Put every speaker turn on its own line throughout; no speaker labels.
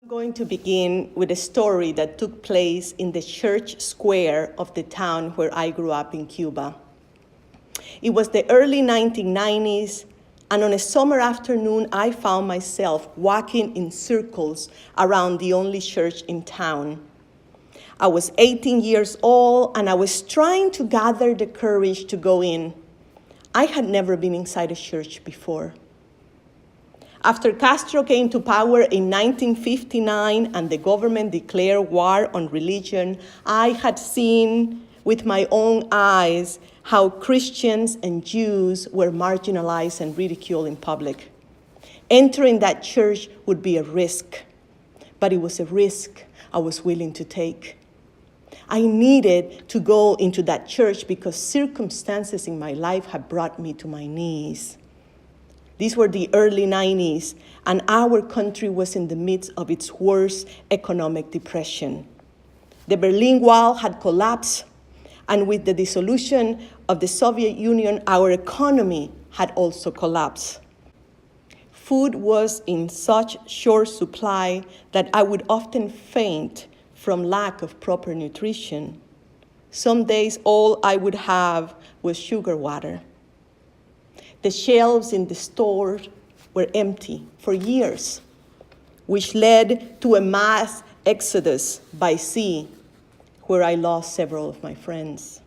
I'm going to begin with a story that took place in the church square of the town where I grew up in Cuba. It was the early 1990s, and on a summer afternoon, I found myself walking in circles around the only church in town. I was 18 years old, and I was trying to gather the courage to go in. I had never been inside a church before. After Castro came to power in 1959 and the government declared war on religion, I had seen with my own eyes how Christians and Jews were marginalized and ridiculed in public. Entering that church would be a risk, but it was a risk I was willing to take. I needed to go into that church because circumstances in my life had brought me to my knees. These were the early 90s, and our country was in the midst of its worst economic depression. The Berlin Wall had collapsed, and with the dissolution of the Soviet Union, our economy had also collapsed. Food was in such short supply that I would often faint from lack of proper nutrition. Some days, all I would have was sugar water. The shelves in the stores were empty for years, which led to a mass exodus by sea, where I lost several of my friends.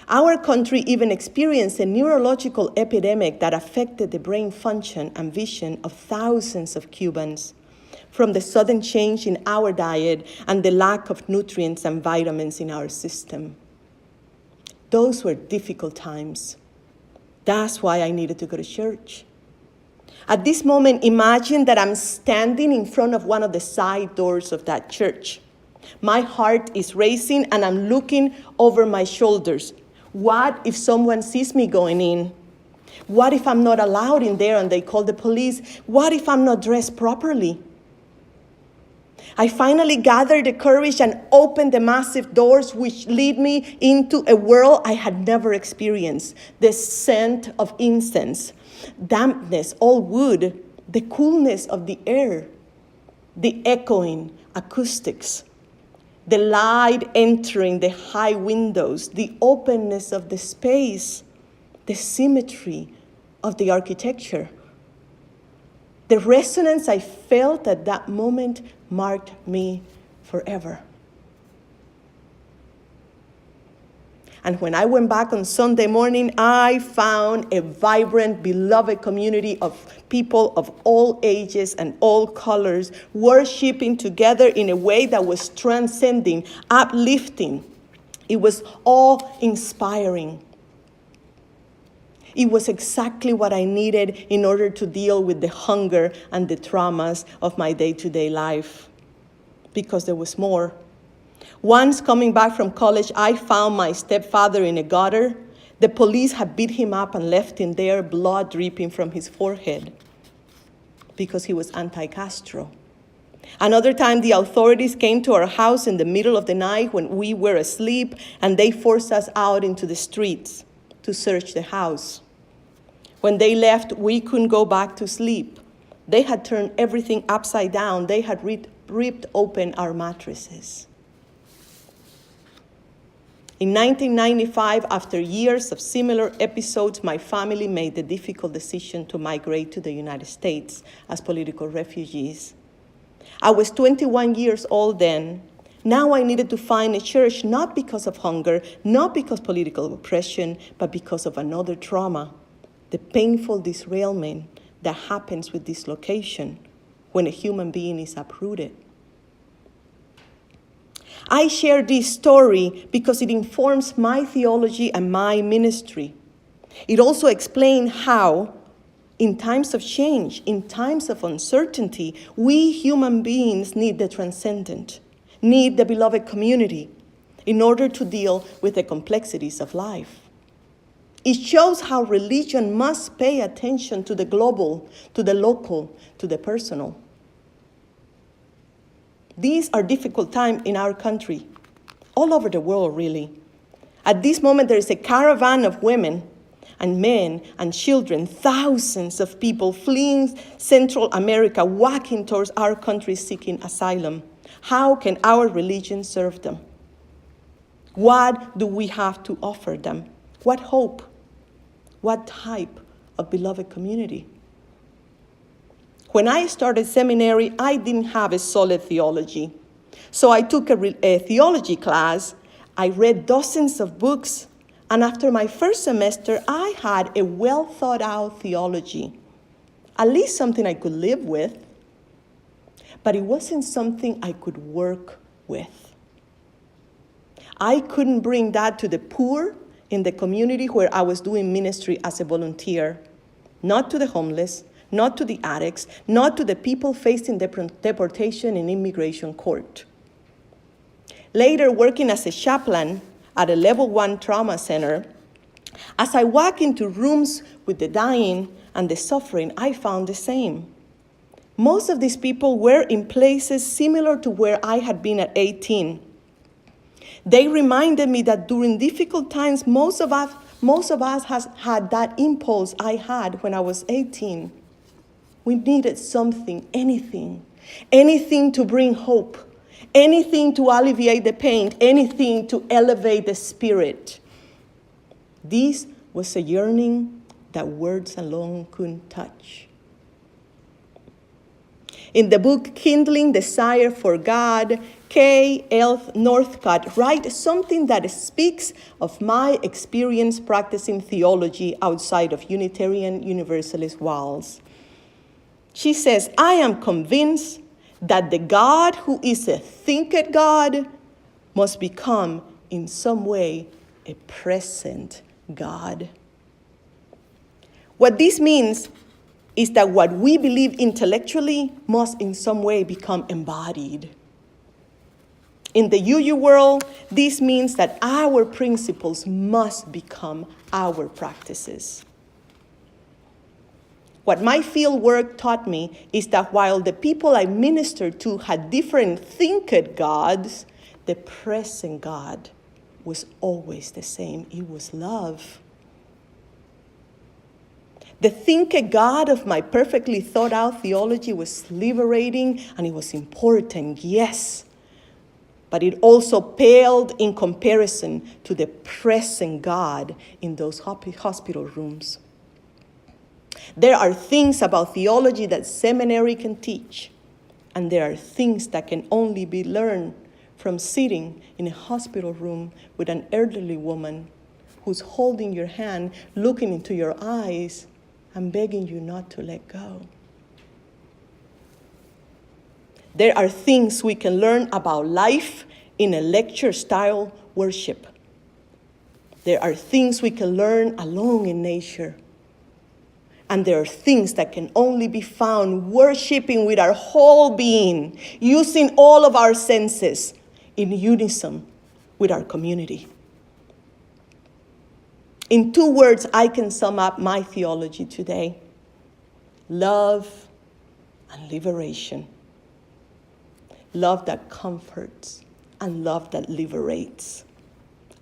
Our country even experienced a neurological epidemic that affected the brain function and vision of thousands of Cubans, from the sudden change in our diet and the lack of nutrients and vitamins in our system. Those were difficult times. That's why I needed to go to church. At this moment, imagine that I'm standing in front of one of the side doors of that church. My heart is racing and I'm looking over my shoulders. What if someone sees me going in? What if I'm not allowed in there and they call the police? What if I'm not dressed properly? I finally gathered the courage and opened the massive doors which lead me into a world I had never experienced. The scent of incense, dampness, all wood, the coolness of the air, the echoing acoustics, the light entering the high windows, the openness of the space, the symmetry of the architecture. The resonance I felt at that moment marked me forever. And when I went back on Sunday morning, I found a vibrant, beloved community of people of all ages and all colors, worshiping together in a way that was transcending, uplifting. It was awe-inspiring. It was exactly what I needed in order to deal with the hunger and the traumas of my day-to-day life, because there was more. Once coming back from college, I found my stepfather in a gutter. The police had beat him up and left him there, blood dripping from his forehead, because he was anti-Castro. Another time, the authorities came to our house in the middle of the night when we were asleep, and they forced us out into the streets to search the house. When they left, we couldn't go back to sleep. They had turned everything upside down. They had ripped open our mattresses. In 1995, after years of similar episodes, my family made the difficult decision to migrate to the United States as political refugees. I was 21 years old then. Now I needed to find a church, not because of hunger, not because of political oppression, but because of another trauma, the painful derailment that happens with dislocation when a human being is uprooted. I share this story because it informs my theology and my ministry. It also explains how, in times of change, in times of uncertainty, we human beings need the transcendent, need the beloved community in order to deal with the complexities of life. It shows how religion must pay attention to the global, to the local, to the personal. These are difficult times in our country, all over the world really. At this moment, there is a caravan of women and men and children, thousands of people fleeing Central America, walking towards our country seeking asylum. How can our religion serve them? What do we have to offer them? What hope? What type of beloved community? When I started seminary, I didn't have a solid theology. So I took a theology class. I read dozens of books. And after my first semester, I had a well thought out theology. At least something I could live with. But it wasn't something I could work with. I couldn't bring that to the poor in the community where I was doing ministry as a volunteer. Not to the homeless, not to the addicts, not to the people facing deportation in immigration court. Later, working as a chaplain at a level 1 trauma center, as I walk into rooms with the dying and the suffering, I found the same. Most of these people were in places similar to where I had been at 18. They reminded me that during difficult times, most of us has had that impulse I had when I was 18. We needed something, anything to bring hope, anything to alleviate the pain, anything to elevate the spirit. This was a yearning that words alone couldn't touch. In the book Kindling Desire for God, K. L. Northcott writes something that speaks of my experience practicing theology outside of Unitarian Universalist walls. She says, I am convinced that the God who is a thinketh God must become in some way a present God. What this means is that what we believe intellectually must in some way become embodied. In the UU world, this means that our principles must become our practices. What my field work taught me is that while the people I ministered to had different thinked gods, the present God was always the same. It was love. The thinked God of my perfectly thought out theology was liberating and it was important, yes. But it also paled in comparison to the present God in those hospital rooms. There are things about theology that seminary can teach, and there are things that can only be learned from sitting in a hospital room with an elderly woman who's holding your hand, looking into your eyes, and begging you not to let go. There are things we can learn about life in a lecture-style worship. There are things we can learn alone in nature. And there are things that can only be found worshiping with our whole being, using all of our senses in unison with our community. In 2 words, I can sum up my theology today: love and liberation. Love that comforts and love that liberates.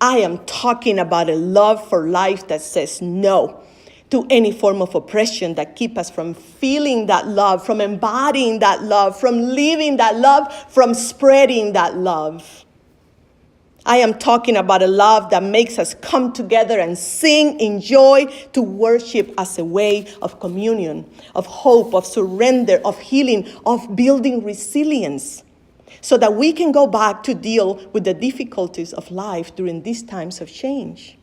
I am talking about a love for life that says no to any form of oppression that keep us from feeling that love, from embodying that love, from living that love, from spreading that love. I am talking about a love that makes us come together and sing in joy to worship as a way of communion, of hope, of surrender, of healing, of building resilience, so that we can go back to deal with the difficulties of life during these times of change.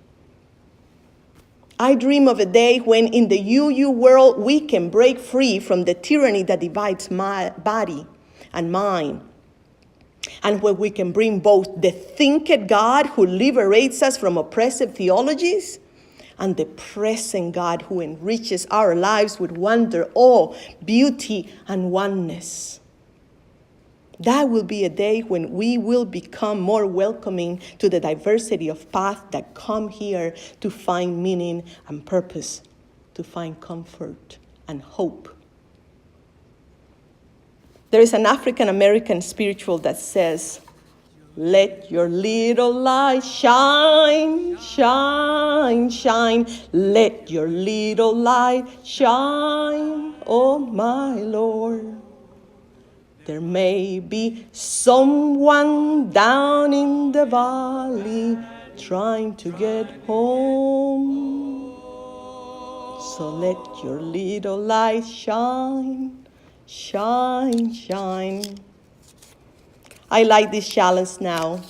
I dream of a day when in the UU world we can break free from the tyranny that divides my body and mind, and where we can bring both the thinked God who liberates us from oppressive theologies and the present God who enriches our lives with wonder, awe, beauty, and oneness. That will be a day when we will become more welcoming to the diversity of paths that come here to find meaning and purpose, to find comfort and hope. There is an African American spiritual that says, Let your little light shine, shine, shine. Let your little light shine, oh my Lord. There may be someone down in the valley trying to get home. So let your little light shine, shine, shine. I like this challenge now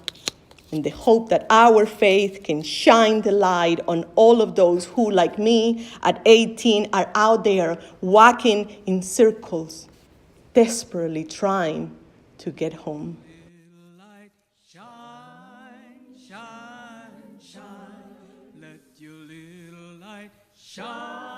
in the hope that our faith can shine the light on all of those who, like me, at 18, are out there walking in circles, desperately trying to get home.
Light, shine, shine, shine. Let your little light shine.